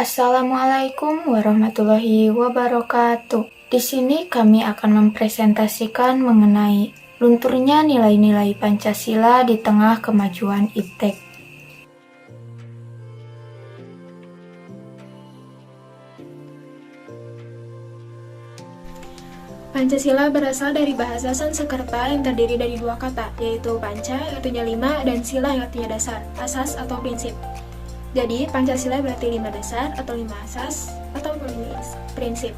Assalamualaikum warahmatullahi wabarakatuh. Di sini kami akan mempresentasikan mengenai lunturnya nilai-nilai Pancasila di tengah kemajuan iptek. Pancasila berasal dari bahasa Sanskerta yang terdiri dari dua kata, yaitu panca yang artinya 5 dan sila yang artinya dasar, asas atau prinsip. Jadi, Pancasila berarti 5 dasar atau 5 asas atau prinsip.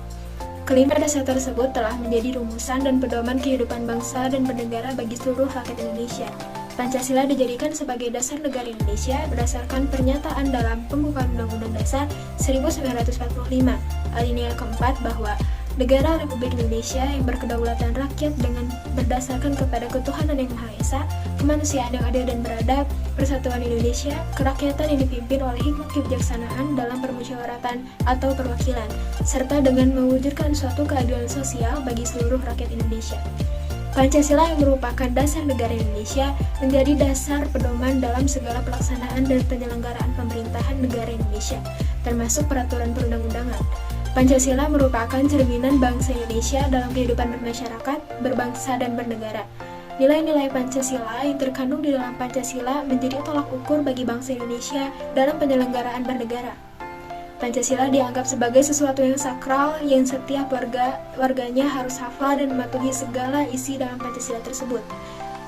Kelima dasar tersebut telah menjadi rumusan dan pedoman kehidupan bangsa dan bernegara bagi seluruh rakyat Indonesia. Pancasila dijadikan sebagai dasar negara Indonesia berdasarkan pernyataan dalam pembukaan Undang-Undang Dasar 1945, alinea keempat bahwa Negara Republik Indonesia yang berkedaulatan rakyat dengan berdasarkan kepada ketuhanan yang Maha Esa, kemanusiaan yang adil dan beradab, persatuan Indonesia, kerakyatan yang dipimpin oleh hikmat kebijaksanaan dalam permusyawaratan atau perwakilan, serta dengan mewujudkan suatu keadilan sosial bagi seluruh rakyat Indonesia. Pancasila yang merupakan dasar negara Indonesia menjadi dasar pedoman dalam segala pelaksanaan dan penyelenggaraan pemerintahan negara Indonesia, termasuk peraturan perundang-undangan. Pancasila merupakan cerminan bangsa Indonesia dalam kehidupan bermasyarakat, berbangsa, dan bernegara. Nilai-nilai Pancasila yang terkandung di dalam Pancasila menjadi tolak ukur bagi bangsa Indonesia dalam penyelenggaraan bernegara. Pancasila dianggap sebagai sesuatu yang sakral yang setiap warganya harus hafal dan mematuhi segala isi dalam Pancasila tersebut.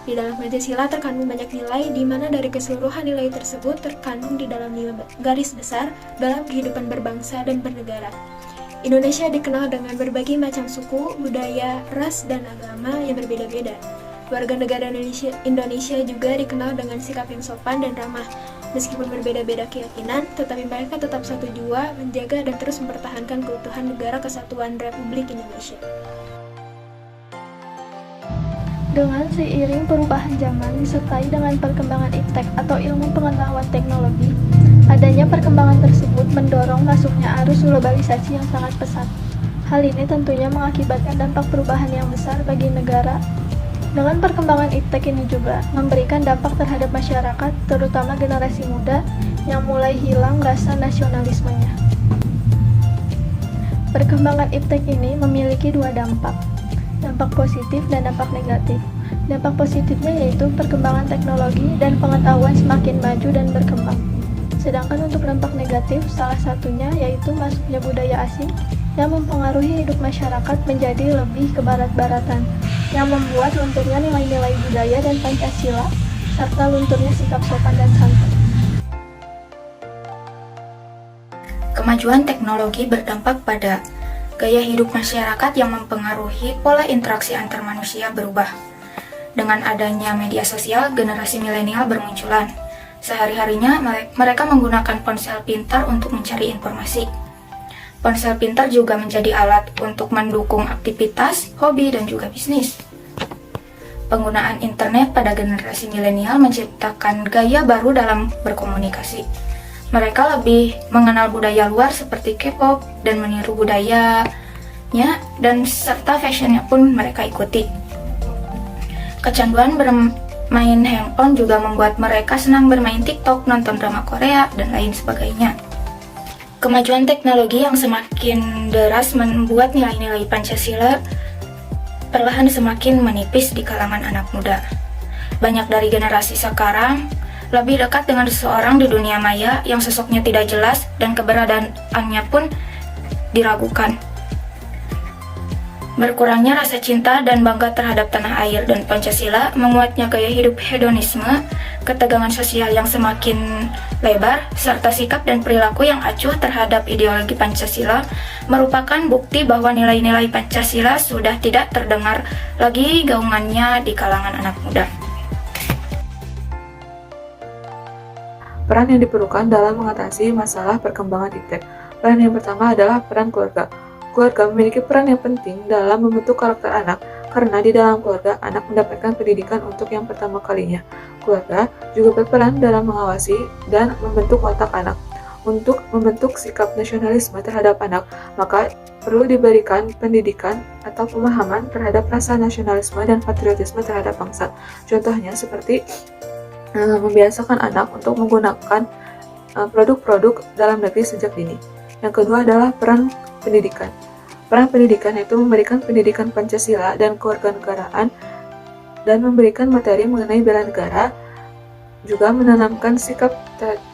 Di dalam Pancasila terkandung banyak nilai, di mana dari keseluruhan nilai tersebut terkandung di dalam 5 garis besar dalam kehidupan berbangsa dan bernegara. Indonesia dikenal dengan berbagai macam suku, budaya, ras, dan agama yang berbeda-beda. Warga negara Indonesia juga dikenal dengan sikap yang sopan dan ramah. Meskipun berbeda-beda keyakinan, tetapi mereka tetap satu jua, menjaga dan terus mempertahankan keutuhan Negara Kesatuan Republik Indonesia. Dengan seiring perubahan zaman disertai dengan perkembangan iptek atau ilmu pengetahuan teknologi, adanya perkembangan tersebut mendorong masuknya arus globalisasi yang sangat pesat. Hal ini tentunya mengakibatkan dampak perubahan yang besar bagi negara. Dengan perkembangan iptek ini juga memberikan dampak terhadap masyarakat, terutama generasi muda yang mulai hilang rasa nasionalismenya. Perkembangan iptek ini memiliki dua dampak positif dan dampak negatif. Dampak positifnya yaitu perkembangan teknologi dan pengetahuan semakin maju dan berkembang. Sedangkan untuk dampak negatif, salah satunya yaitu masuknya budaya asing yang mempengaruhi hidup masyarakat menjadi lebih ke barat-baratan, yang membuat lunturnya nilai-nilai budaya dan Pancasila, serta lunturnya sikap sopan dan santun. Kemajuan teknologi berdampak pada gaya hidup masyarakat yang mempengaruhi pola interaksi antar manusia berubah. Dengan adanya media sosial, generasi milenial bermunculan. Sehari-harinya mereka menggunakan ponsel pintar untuk mencari informasi. Ponsel pintar juga menjadi alat untuk mendukung aktivitas, hobi, dan juga bisnis. Penggunaan internet pada generasi milenial menciptakan gaya baru dalam berkomunikasi. Mereka lebih mengenal budaya luar seperti K-pop dan meniru budayanya, dan serta fashionnya pun mereka ikuti. Kecanduan bermain handphone juga membuat mereka senang bermain TikTok, nonton drama Korea, dan lain sebagainya. Kemajuan teknologi yang semakin deras membuat nilai-nilai Pancasila perlahan semakin menipis di kalangan anak muda. Banyak dari generasi sekarang lebih dekat dengan seseorang di dunia maya yang sosoknya tidak jelas dan keberadaannya pun diragukan. Berkurangnya rasa cinta dan bangga terhadap tanah air dan Pancasila, menguatnya gaya hidup hedonisme, ketegangan sosial yang semakin lebar, serta sikap dan perilaku yang acuh terhadap ideologi Pancasila merupakan bukti bahwa nilai-nilai Pancasila sudah tidak terdengar lagi gaungannya di kalangan anak muda. Peran yang diperlukan dalam mengatasi masalah perkembangan iptek. Peran yang pertama adalah peran keluarga. Keluarga memiliki peran yang penting dalam membentuk karakter anak, karena di dalam keluarga anak mendapatkan pendidikan untuk yang pertama kalinya. Keluarga juga berperan dalam mengawasi dan membentuk watak anak. Untuk membentuk sikap nasionalisme terhadap anak, maka perlu diberikan pendidikan atau pemahaman terhadap rasa nasionalisme dan patriotisme terhadap bangsa. Contohnya seperti membiasakan anak untuk menggunakan produk-produk dalam negeri sejak dini. Yang kedua adalah peran pendidikan. Peran pendidikan itu memberikan pendidikan Pancasila dan kewarganegaraan dan memberikan materi mengenai bela negara, juga menanamkan sikap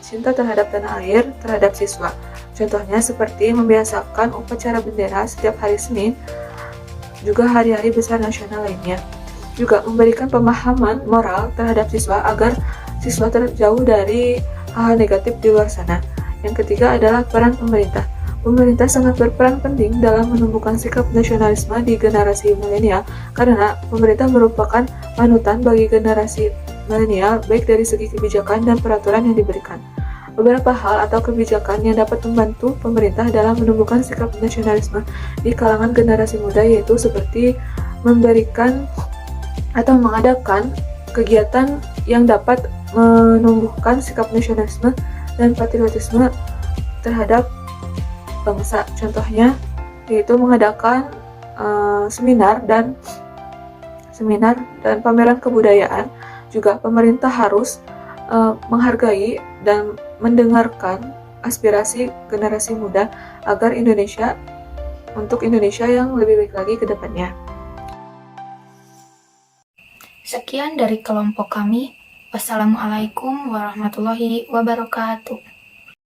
cinta terhadap tanah air terhadap siswa. Contohnya seperti membiasakan upacara bendera setiap hari Senin, juga hari-hari besar nasional lainnya. Juga memberikan pemahaman moral terhadap siswa agar siswa terjauh dari hal negatif di luar sana. Yang ketiga adalah peran pemerintah. Pemerintah sangat berperan penting dalam menumbuhkan sikap nasionalisme di generasi milenial karena pemerintah merupakan panutan bagi generasi milenial baik dari segi kebijakan dan peraturan yang diberikan. Beberapa hal atau kebijakan yang dapat membantu pemerintah dalam menumbuhkan sikap nasionalisme di kalangan generasi muda yaitu seperti memberikan atau mengadakan kegiatan yang dapat menumbuhkan sikap nasionalisme dan patriotisme terhadap bangsa. Contohnya yaitu mengadakan seminar dan pameran kebudayaan. Juga pemerintah harus menghargai dan mendengarkan aspirasi generasi muda agar Indonesia yang lebih baik lagi ke depannya. Sekian dari kelompok kami. Wassalamualaikum warahmatullahi wabarakatuh.